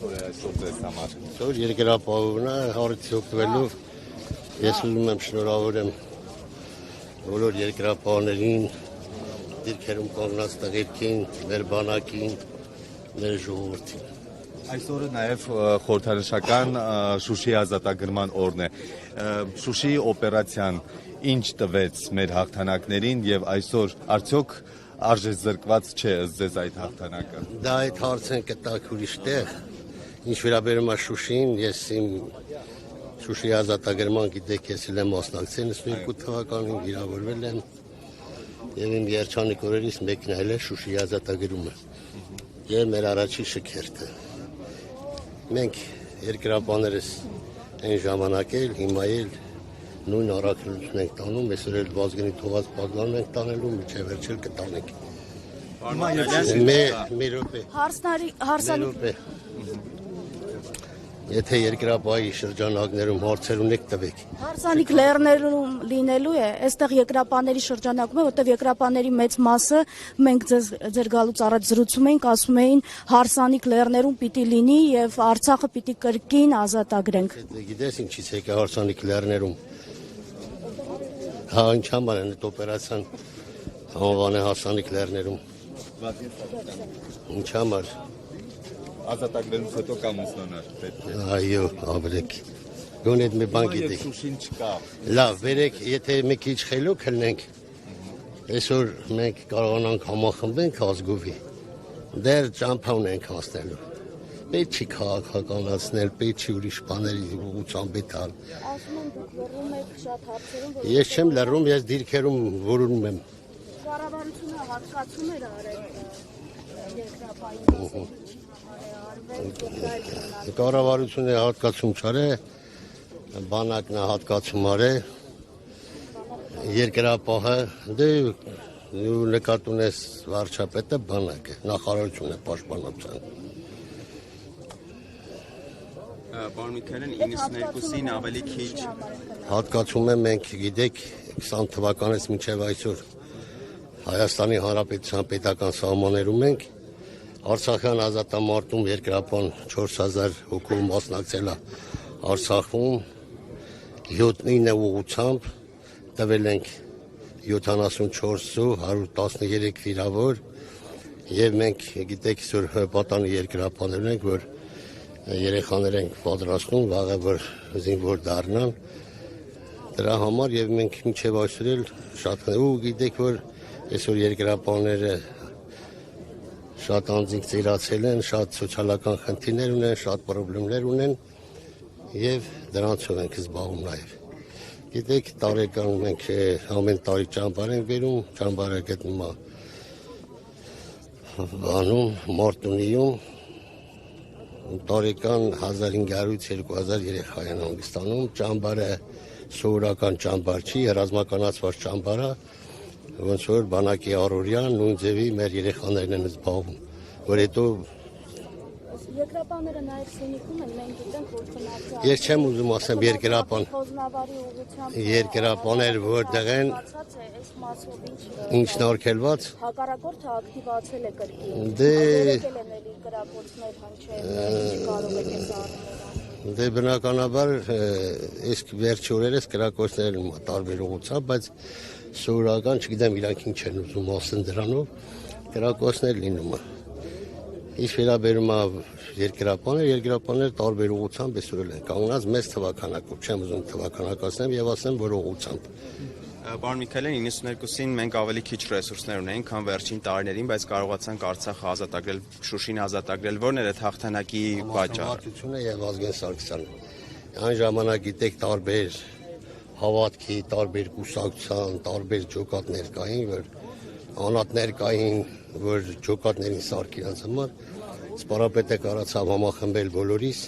օր է այսօր ձեզ համար։ Այսօր երկրապահովն է, հարցի օգտվելով ես ուզում եմ շնորհավորեմ բոլոր երկրապահներին, դիրքերում կանգնած տղերքին, մեր բանակին, մեր ժողովրդին։ Այսօրը նաև խորհրդանշական Շուշիի ազատագրման օրն է։ Շուշիի օպերացիան ինչ տվեց մեր հաղթանակներին եւ այսօր արդյոք արժեզրկված չէ ըստ ձեզ այդ հաղթանակը։ Դա այդ հարցն կտակ ուրիշ տեղ, ինչ վերաբերում է Շուշիին, ես իմ Շուշիի ազատագրման գիտեք ես եմ մասնակցել 92 թվականին վիրավորվել եմ եւ իմ երջանիկ օրերից մեկն էլ է Շուշիի ազատագրումը եւ մեր առաջի շքերթը։ Մենք երկրապահներս այն ժամանակ էլ հիմա էլ նույն առաքելությունն ենք տանում, այսօր էլ Վազգենի թողած պատգամն ենք տանելու, միջև վերջել կտանենք։ Մեր րոպե։ Եթե երկրապահի շրջանակներում հարցեր ունեք տվեք։ Հարսանիք լեռներում լինելու է, այստեղ երկրապահների շրջանակում է, որտեղ երկրապահների մեծ մասը մենք ձեր գալուց առաջ զրուցում էինք, ասում էին հարսանիք լեռներում պիտի լինի եւ Արցախը պիտի կրկին ազատագրենք։ Գիտես ինչից եկա հարսանիք լեռներում։ Հա ինչ համար են այդ օպերացիան անվան է հարսանիք լեռներում։ Ինչ համար։ Ազատագրելուց հետո կամ ուսանար պետք է։ Այո, ավրեք։ Գոնե մի բան գիտեք։ Շուշին չկա։ Լավ, վերեք, եթե մի քիչ խելոք լինենք, այսօր մենք կարողանանք համախմբենք ազգովի։ Դեռ ճամփա ունենք հասնելու։ Պետք չի քաղաքականացնել, պետք չի ուրիշ բաների ուղղությամբ տալ։ Ասում են դուք լռում եք շատ հարցերում, որ Ես չեմ լռում, ես դիրքերում որոնում եմ։ կառավարությունը հատկացում էր արել երկրապահին։ Կառավարությունը հատկացում չարե, բանակն է հատկացում արե, երկրապահը, դե նկատ ունես վարչապետը բանակը, նախարարությունը պաշտպանության։ Պարոն Միքայելյան 92-ին ավելի քիչ Հատկացում եմ մենք գիտեք 20 թվականից մինչև այսօր Հայաստանի Հանրապետության պետական սահմաններում ենք Արցախյան ազատամարտում երկրապահ 4000 հոգով մասնակցել է Արցախում 7-9 ուղղությամբ տվել ենք 74 113 վիրավոր եւ մենք գիտեք այսօր պատանի երկրապահներ ենք որ երեխաներ ենք պատրաստում վաղը որ զինվոր դառնան դրա համար եւ մենք մինչեւ այսօր էլ շատ ու գիտեք որ այսօր երկրապահները շատ անձինք ծիրացել են, շատ սոցիալական խնդիրներ ունեն, շատ խնդիրներ ունեն եւ դրանցով ենք զբաղվում նաեւ։ Գիտեք տարեկան մենք ամեն տարի ճամբար ենք բերում, ճամբարը գտնվում է բանում Մարտունիում տարեկան 1500-ից 2000 երեխա են հանգստանում, ճամբարը սովորական ճամբար չի, ռազմականացված ճամբար է, ոնց որ բանակի առօրյա նույն ձևի մեր երեխաներն են զբաղվում, որ հետո Երկրապահները նաև Սյունիքում են, մենք գիտենք որ քննարկել։ Ես չեմ ուզում ասեմ երկրապահներ որտեղ են այս մասով ինչն արգելված հակառակորդը ակտիվացել է կրկին։ Դե եկել են էլի գրապոցներ հնչել, կարող եք այս առնել։ Դե բնականաբար այս վերջի օրերս կրակոցներ են տարբեր ուղղությամբ, բայց սովորական չգիտեմ իրանք ինչ են ուզում ասեն դրանով, կրակոցներ լինում է։ Ինչ վերաբերում է երկրապահներ տարբեր ուղղությամբ այսօր են կանգնած մեծ թվականակով, չեմ ուզում թվականակացնեմ եւ ասեմ որ ուղղությամբ։ Պարոն Միքայելյան 92-ին մենք ավելի քիչ ռեսուրսներ ունեինք, քան վերջին տարիներին, բայց կարողացանք Արցախը ազատագրել, Շուշին ազատագրել։ Ո՞րն էր այդ հաղթանակի պատճառը։ Համարտությունը եւ Վազգեն Սարգսյանը։ Այն ժամանակ գիտեք տարբեր հավատքի, տարբեր կուսակցության, տարբեր ջոկատներ կային, որ անատներ կային, որ ջոկատներին սարքի անց համար սպարապետը կարացավ համախմբել բոլորիս,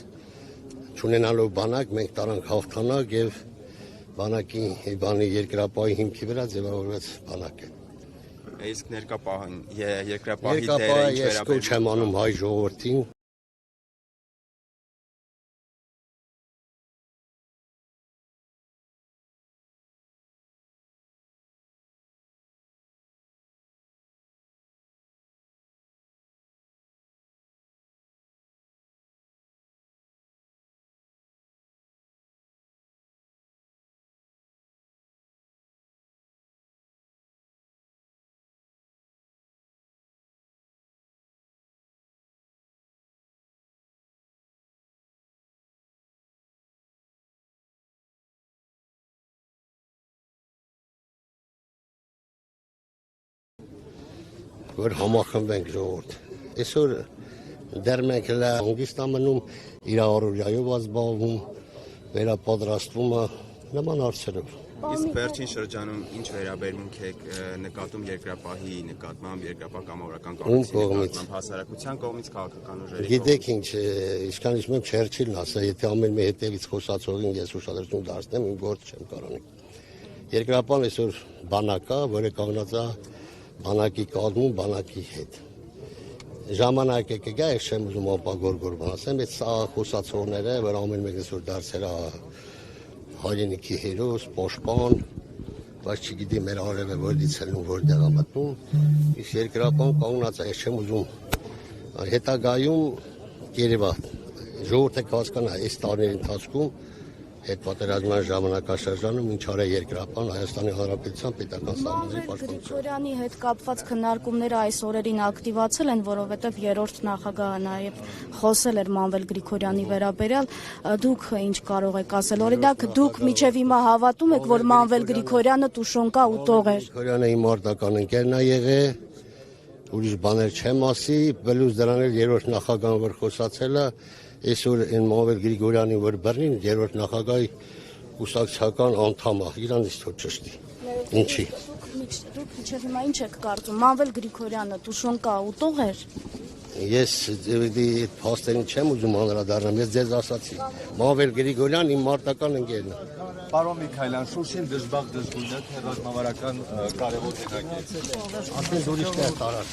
չունենալով բանակ մենք տարանք հաղթանակ եւ բանակի բանի երկրապահի հիմքի վրա ձևավորված բանակը։ Իսկ ներկապահին երկրապահի դերը ինչ ես կոչ եմ անում հայ ժողովրդին որ համախմբենք ժողովուրդ։ Այսօր դեռ մենք հանգիստ ամնում իր առօրյայով ազբաղվում, վերապատրաստվում նման հարցերով։ Իսկ վերջին շրջանում ինչ վերաբերմունք եք նկատում երկրապահի նկատմամբ, երկրապահ կամավորական կառույցի նկատմամբ, հասարակության կողմից, քաղաքական ուժերի կողմից։ Գիտեք ինչ, ինչքան իշում Չերչիլն ասա, եթե ամեն մի հետևից խոսացողին ես ուշադրություն դարձնեմ, իմ գործ չեմ կարող։ Երկրապահն այսօր բանակ է, որը կանգնած է բանակի կազմում, բանակի հետ։ Ժամանակ է կգա, ես չեմ ուզում ապագորգոր բան ասեմ, այդ սա խոսացողները, որ ամեն մեկը այսօր դարձել է հայրենիքի հերոս, պաշտպան, բայց չգիտի մեր արևը որից են ու որտեղ է մտնում, իսկ երկրապահն կանգնած է, ես չեմ ուզում հետագայում երևա ժողովուրդը կհասկանա այս տարիների ընթացքում հետպատերազմյան ժամանակաշրջանում ինչ արել երկրապահն Հայաստանի Հանրապետության պետական սահմանների պաշտպանության։ Գրիգորյանի հետ կապված քննարկումները այս օրերին ակտիվացել են, որովհետև երրորդ նախագահը նաև խոսել էր Մանվել Գրիգորյանի վերաբերյալ։ Դուք ինչ կարող եք ասել։ Օրինակ դուք միջև հիմա հավատում եք, որ Մանվել Գրիգորյանը տուշոնկա ուտող էր։ Գրիգորյանը իմ արտական ընկերն է եղել, ուրիշ բաներ չեմ ասի, բլուզ դրան էլ երրորդ նախագահը որ խոսացել է, այսօր այն Մանվել Գրիգորյանի որ բռնին երրորդ նախագահի կուսակցական անդամ է, իրանից թող ճշտի։ Ինչի։ Դուք միջև հիմա ինչ եք կարծում։ Մանվել Գրիգորյանը տուշոնկա ուտող էր։ Ես այդ փաստերին չեմ ուզում անդրադառնամ, ես ձեզ ասացի։ Մանվել Գրիգորյան իմ արտական ընկերն է։ Պարոն Միքայելյան, Շուշին դժբախտ դժգույն է, թե ռազմավարական կարևոր հենակի։ Ասեն ուրիշ տեղ տարած։